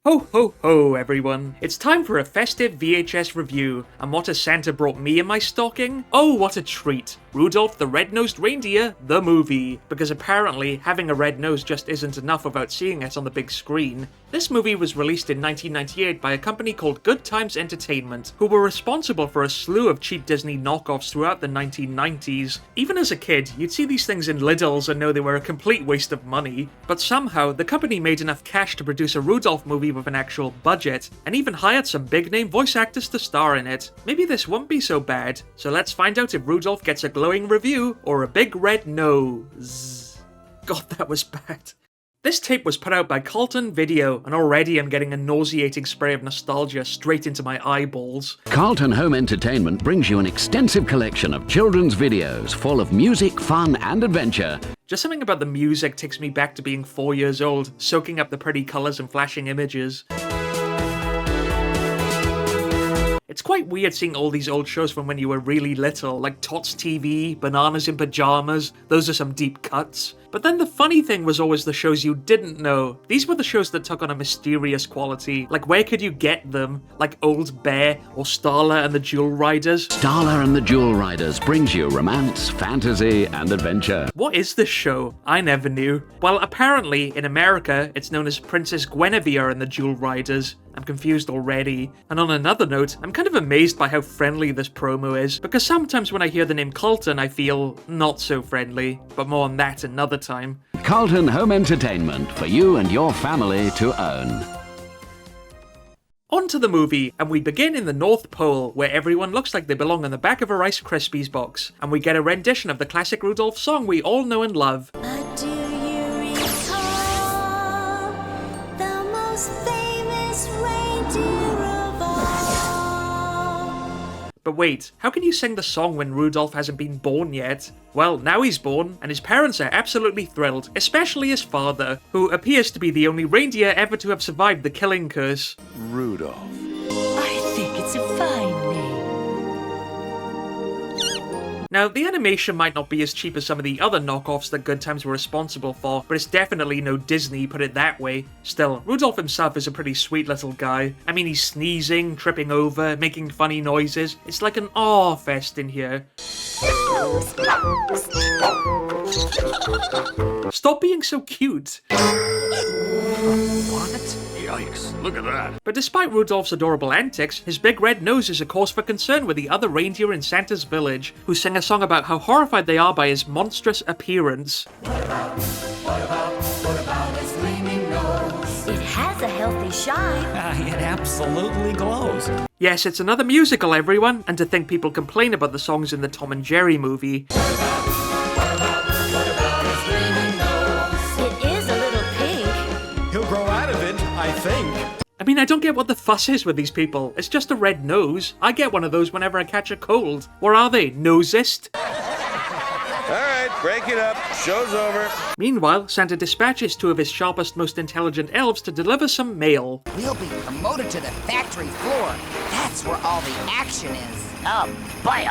Ho ho ho everyone, it's time for a festive VHS review, and what has Santa brought me in my stocking? Oh what a treat! Rudolph the Red-Nosed Reindeer, the movie. Because apparently, having a red nose just isn't enough without seeing it on the big screen. This movie was released in 1998 by a company called Good Times Entertainment, who were responsible for a slew of cheap Disney knockoffs throughout the 1990s. Even as a kid, you'd see these things in Lidl's and know they were a complete waste of money. But somehow, the company made enough cash to produce a Rudolph movie with an actual budget, and even hired some big-name voice actors to star in it. Maybe this won't be so bad, so let's find out if Rudolph gets a glowing review or a big red nose. God, that was bad. This tape was put out by Carlton Video, and already I'm getting a nauseating spray of nostalgia straight into my eyeballs. Carlton Home Entertainment brings you an extensive collection of children's videos full of music, fun and adventure. Just something about the music takes me back to being 4 years old, soaking up the pretty colours and flashing images. It's quite weird seeing all these old shows from when you were really little, like Tots TV, Bananas in Pajamas, those are some deep cuts. But then the funny thing was always the shows you didn't know. These were the shows that took on a mysterious quality, like where could you get them? Like Old Bear or Starla and the Jewel Riders. Starla and the Jewel Riders brings you romance, fantasy and adventure. What is this show? I never knew. Well, apparently in America it's known as Princess Guinevere and the Jewel Riders. I'm confused already. And on another note, I'm kind of amazed by how friendly this promo is, because sometimes when I hear the name Carlton I feel not so friendly, but more on that another time. Carlton Home Entertainment, for you and your family to own. On to the movie, and we begin in the North Pole, where everyone looks like they belong on the back of a Rice Krispies box, and we get a rendition of the classic Rudolph song we all know and love. But do you recall the most famous reindeer of all? But wait, how can you sing the song when Rudolph hasn't been born yet? Well, now he's born, and his parents are absolutely thrilled, especially his father, who appears to be the only reindeer ever to have survived the killing curse. Rudolph. I think it's a fine name. Now, the animation might not be as cheap as some of the other knockoffs that Good Times were responsible for, but it's definitely no Disney, put it that way. Still, Rudolph himself is a pretty sweet little guy. I mean, he's sneezing, tripping over, making funny noises. It's like an awe fest in here. Stop being so cute! What? Yikes, look at that. But despite Rudolph's adorable antics, his big red nose is a cause for concern with the other reindeer in Santa's village, who sing a song about how horrified they are by his monstrous appearance. What about his gleaming nose? It has a healthy shine. It absolutely glows. Yes, it's another musical, everyone, and to think people complain about the songs in the Tom and Jerry movie. It is a little pink. He'll grow out of it, I think. I mean, I don't get what the fuss is with these people. It's just a red nose. I get one of those whenever I catch a cold. Or are they? Nosist? Alright, break it up. Show's over. Meanwhile, Santa dispatches two of his sharpest, most intelligent elves to deliver some mail. We'll be promoted to the factory floor. That's where all the action is. Oh, boy.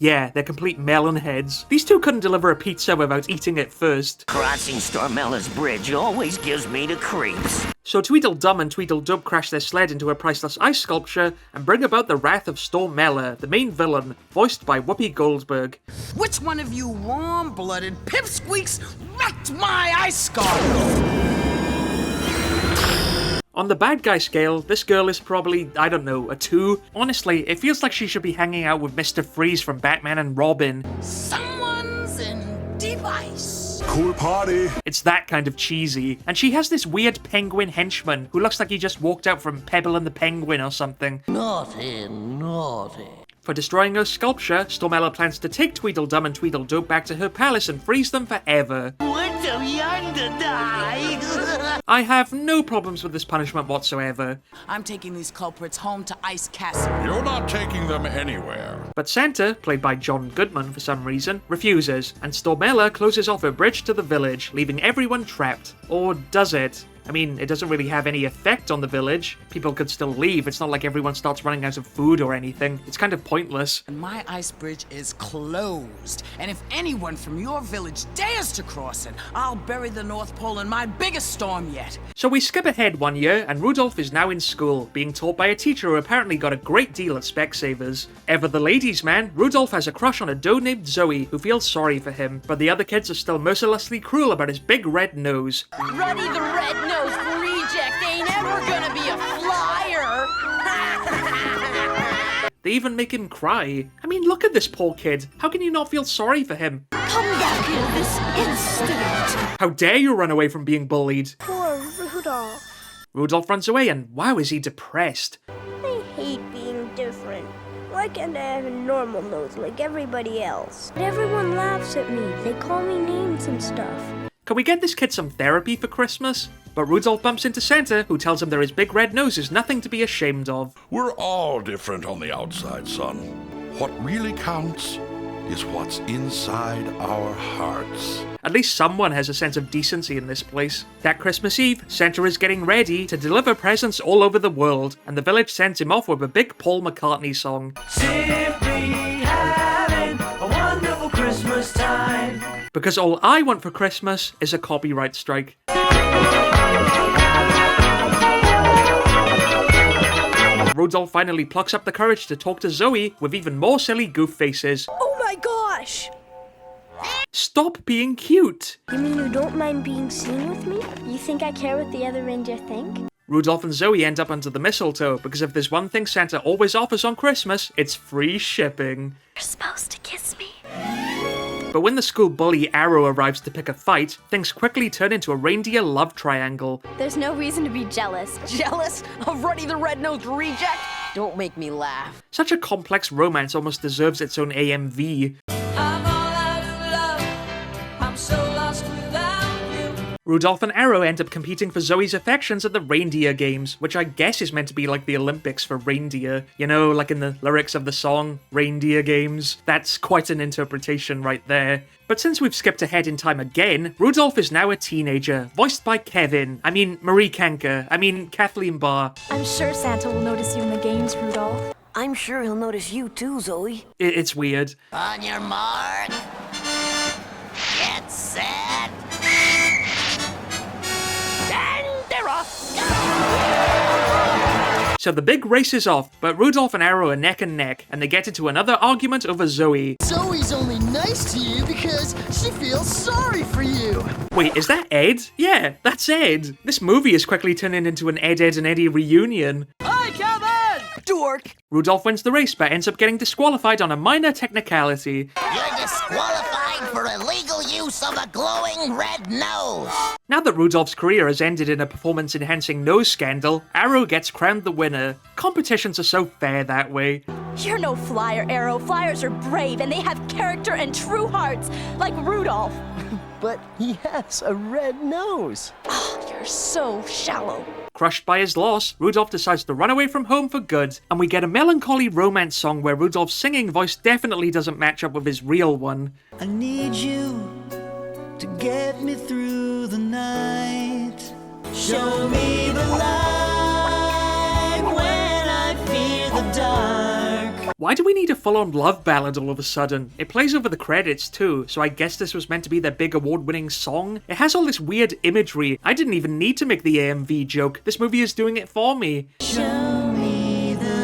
Yeah, they're complete melon heads. These two couldn't deliver a pizza without eating it first. Crossing Stormella's bridge always gives me the creeps. So Tweedledum and Tweedledum crash their sled into a priceless ice sculpture and bring about the wrath of Stormella, the main villain, voiced by Whoopi Goldberg. Which one of you warm-blooded pipsqueaks wrecked my ice skull? On the bad guy scale, this girl is probably, I don't know, a 2. Honestly, it feels like she should be hanging out with Mr. Freeze from Batman and Robin. Someone's in deep ice. Cool party. It's that kind of cheesy. And she has this weird penguin henchman who looks like he just walked out from Pebble and the Penguin or something. Naughty. For destroying her sculpture, Stormella plans to take Tweedledum and Tweedledum back to her palace and freeze them forever. We're too young to die. I have no problems with this punishment whatsoever. I'm taking these culprits home to Ice Castle. You're not taking them anywhere. But Santa, played by John Goodman for some reason, refuses, and Stormella closes off her bridge to the village, leaving everyone trapped. Or does it? I mean, it doesn't really have any effect on the village. People could still leave. It's not like everyone starts running out of food or anything. It's kind of pointless. My ice bridge is closed, and if anyone from your village dares to cross it, I'll bury the North Pole in my biggest storm yet. So we skip ahead 1 year, and Rudolph is now in school, being taught by a teacher who apparently got a great deal at Specsavers. Ever the ladies' man, Rudolph has a crush on a doe named Zoe, who feels sorry for him, but the other kids are still mercilessly cruel about his big red nose. Ruddy the red-nosed reject ain't ever gonna be a flyer! They even make him cry. I mean, look at this poor kid. How can you not feel sorry for him? Come back here this instant! How dare you run away from being bullied? Poor Rudolph. Rudolph runs away, and wow, is he depressed. I hate being different. Why can't I have a normal nose like everybody else? But everyone laughs at me. They call me names and stuff. Can we get this kid some therapy for Christmas? But Rudolph bumps into Santa, who tells him that his big red nose is nothing to be ashamed of. We're all different on the outside, son. What really counts is what's inside our hearts. At least someone has a sense of decency in this place. That Christmas Eve, Santa is getting ready to deliver presents all over the world, and the village sends him off with a big Paul McCartney song. Simply having a wonderful Christmas time. Because all I want for Christmas is a copyright strike. Rudolph finally plucks up the courage to talk to Zoe with even more silly goof faces. Oh my gosh! Stop being cute! You mean you don't mind being seen with me? You think I care what the other reindeer think? Rudolph and Zoe end up under the mistletoe because if there's one thing Santa always offers on Christmas, it's free shipping. You're supposed to kiss me. But when the school bully Arrow arrives to pick a fight, things quickly turn into a reindeer love triangle. There's no reason to be jealous. Jealous of Ruddy the red-nosed reject? Don't make me laugh. Such a complex romance almost deserves its own AMV. I'm all out of love. I'm so lost without you. Rudolph and Arrow end up competing for Zoe's affections at the Reindeer Games, which I guess is meant to be like the Olympics for reindeer. You know, like in the lyrics of the song, Reindeer Games. That's quite an interpretation right there. But since we've skipped ahead in time again, Rudolph is now a teenager, voiced by Marie Kanker, Kathleen Barr. I'm sure Santa will notice you in the games, Rudolph. I'm sure he'll notice you too, Zoe. It's weird. On your mark. Get set. And they're off. So the big race is off, but Rudolph and Arrow are neck and neck, and they get into another argument over Zoe. Zoe's only nice to you because she feels sorry for you. Wait, is that Ed? Yeah, that's Ed. This movie is quickly turning into an Ed, Ed and Eddie reunion. Hi, Kevin! Dork! Rudolph wins the race, but ends up getting disqualified on a minor technicality. You're disqualified for illegal use of a glowing red nose. Now that Rudolph's career has ended in a performance-enhancing nose scandal, Arrow gets crowned the winner. Competitions are so fair that way. You're no flyer, Arrow. Flyers are brave, and they have character and true hearts, like Rudolph. But he has a red nose. Oh, you're so shallow. Crushed by his loss, Rudolph decides to run away from home for good, and we get a melancholy romance song where Rudolph's singing voice definitely doesn't match up with his real one. I need you to get me through the night. Show me the light when I fear the dark. Why do we need a full-on love ballad all of a sudden? It plays over the credits too, so I guess this was meant to be their big award-winning song? It has all this weird imagery. I didn't even need to make the AMV joke. This movie is doing it for me. Show me the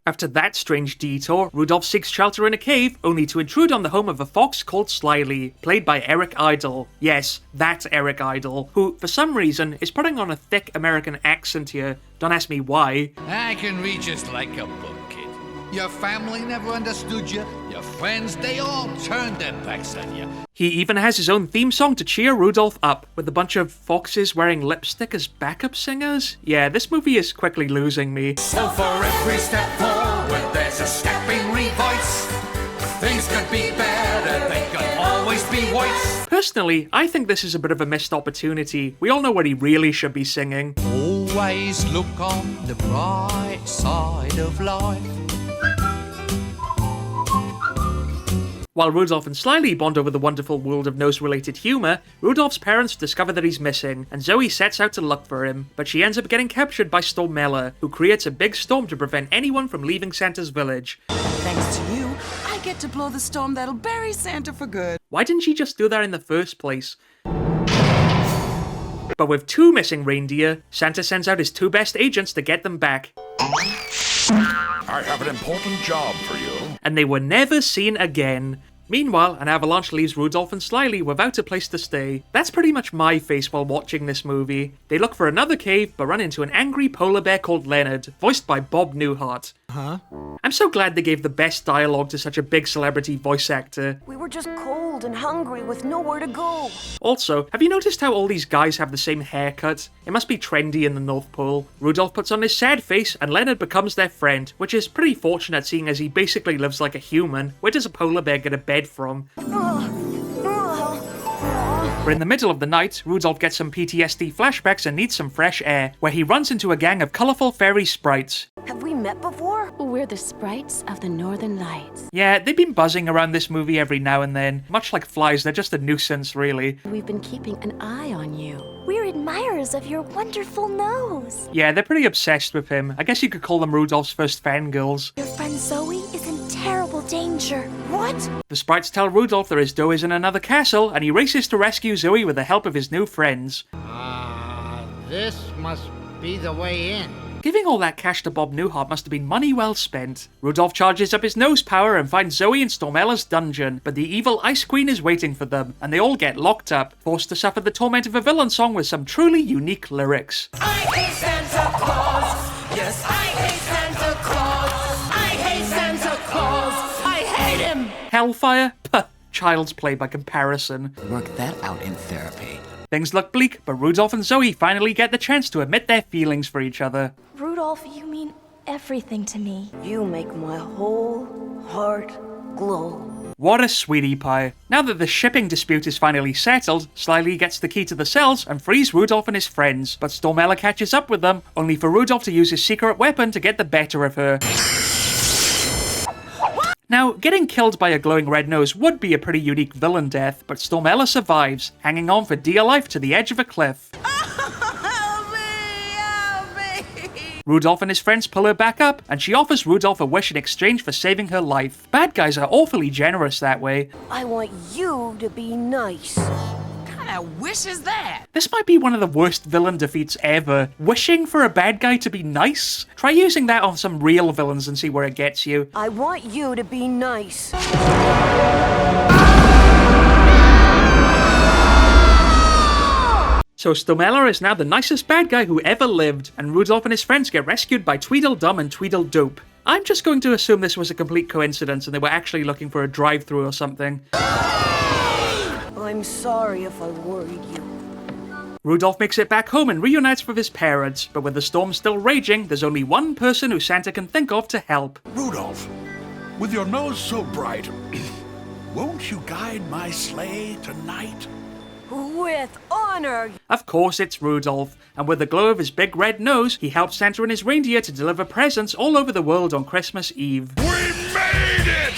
After that strange detour, Rudolph seeks shelter in a cave, only to intrude on the home of a fox called Slyly, played by Eric Idle. Yes, that Eric Idle, who, for some reason, is putting on a thick American accent here. Don't ask me why. I can read just like a book, kid. Your family never understood you. Your friends, they all turned their backs on you. He even has his own theme song to cheer Rudolph up, with a bunch of foxes wearing lipstick as backup singers. Yeah, this movie is quickly losing me. So for every step forward, there's a step in reverse. Things could be better, they could always be worse. Personally, I think this is a bit of a missed opportunity. We all know what he really should be singing. Always look on the bright side of life. While Rudolph and Slyly bond over the wonderful world of nose-related humour, Rudolph's parents discover that he's missing, and Zoe sets out to look for him, but she ends up getting captured by Stormella, who creates a big storm to prevent anyone from leaving Santa's village. Thanks to you, I get to blow the storm that'll bury Santa for good. Why didn't she just do that in the first place? But with 2 missing reindeer, Santa sends out his 2 best agents to get them back. I have an important job for you. And they were never seen again. Meanwhile, an avalanche leaves Rudolph and Slyly without a place to stay. That's pretty much my face while watching this movie. They look for another cave, but run into an angry polar bear called Leonard, voiced by Bob Newhart. Huh? I'm so glad they gave the best dialogue to such a big celebrity voice actor. We were just cold and hungry with nowhere to go. Also, have you noticed how all these guys have the same haircut? It must be trendy in the North Pole. Rudolph puts on his sad face and Leonard becomes their friend, which is pretty fortunate seeing as he basically lives like a human. Where does a polar bear get a bed from? But in the middle of the night, Rudolph gets some PTSD flashbacks and needs some fresh air, where he runs into a gang of colourful fairy sprites. Have we met before? We're the sprites of the Northern Lights. Yeah, they've been buzzing around this movie every now and then. Much like flies, they're just a nuisance, really. We've been keeping an eye on you. We're admirers of your wonderful nose. Yeah, they're pretty obsessed with him. I guess you could call them Rudolph's first fangirls. Your friend Zoe is in terrible danger. What? The sprites tell Rudolph that his dough is in another castle, and he races to rescue Zoe with the help of his new friends. This must be the way in. Giving all that cash to Bob Newhart must have been money well spent. Rudolph charges up his nose power and finds Zoe in Stormella's dungeon, but the evil Ice Queen is waiting for them, and they all get locked up, forced to suffer the torment of a villain song with some truly unique lyrics. I hate Santa Claus. Yes, I hate Santa Claus. I hate Santa Claus. I hate him. Hellfire? Puh, child's play by comparison. Work that out in therapy. Things look bleak, but Rudolph and Zoe finally get the chance to admit their feelings for each other. Rudolph, you mean everything to me. You make my whole heart glow. What a sweetie pie. Now that the shipping dispute is finally settled, Slyly gets the key to the cells and frees Rudolph and his friends, but Stormella catches up with them, only for Rudolph to use his secret weapon to get the better of her. Now, getting killed by a glowing red nose would be a pretty unique villain death, but Stormella survives, hanging on for dear life to the edge of a cliff. Help me! Rudolph and his friends pull her back up, and she offers Rudolph a wish in exchange for saving her life. Bad guys are awfully generous that way. I want you to be nice. What kind of wish is that? This might be one of the worst villain defeats ever. Wishing for a bad guy to be nice? Try using that on some real villains and see where it gets you. I want you to be nice. So Stormella is now the nicest bad guy who ever lived, and Rudolph and his friends get rescued by Tweedledum and Tweedledope. I'm just going to assume this was a complete coincidence and they were actually looking for a drive-thru or something. I'm sorry if I worried you. Rudolph makes it back home and reunites with his parents, but with the storm still raging, there's only one person who Santa can think of to help. Rudolph, with your nose so bright, won't you guide my sleigh tonight? With honor! Of course it's Rudolph, and with the glow of his big red nose, he helps Santa and his reindeer to deliver presents all over the world on Christmas Eve. We made it!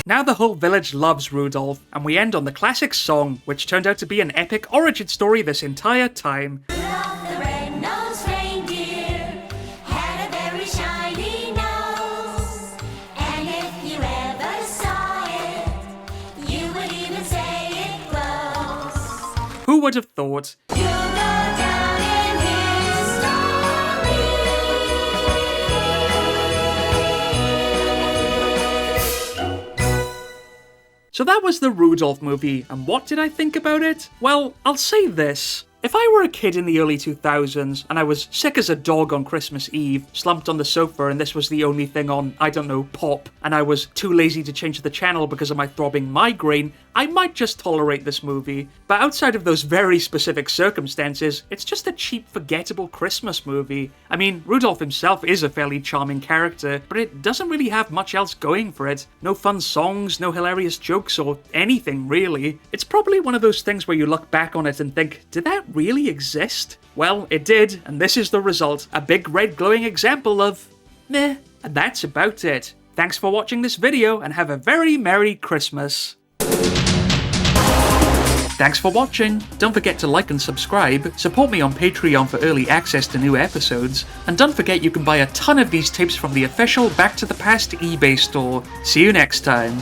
Now the whole village loves Rudolph, and we end on the classic song, which turned out to be an epic origin story this entire time. Rudolph the red-nosed reindeer had a very shiny nose, and if you ever saw it, you would even say it glows. Who would have thought? You'll go down in So that was the Rudolph movie, and what did I think about it? Well, I'll say this. If I were a kid in the early 2000s, and I was sick as a dog on Christmas Eve, slumped on the sofa and this was the only thing on, I don't know, pop, and I was too lazy to change the channel because of my throbbing migraine, I might just tolerate this movie. But outside of those very specific circumstances, it's just a cheap, forgettable Christmas movie. I mean, Rudolph himself is a fairly charming character, but it doesn't really have much else going for it. No fun songs, no hilarious jokes, or anything really. It's probably one of those things where you look back on it and think, did that really exist? Well, it did, and this is the result. A big red glowing example of meh. And that's about it. Thanks for watching this video and have a very Merry Christmas. Thanks for watching. Don't forget to like and subscribe, support me on Patreon for early access to new episodes, and don't forget you can buy a ton of these tapes from the official Back to the Past eBay store. See you next time.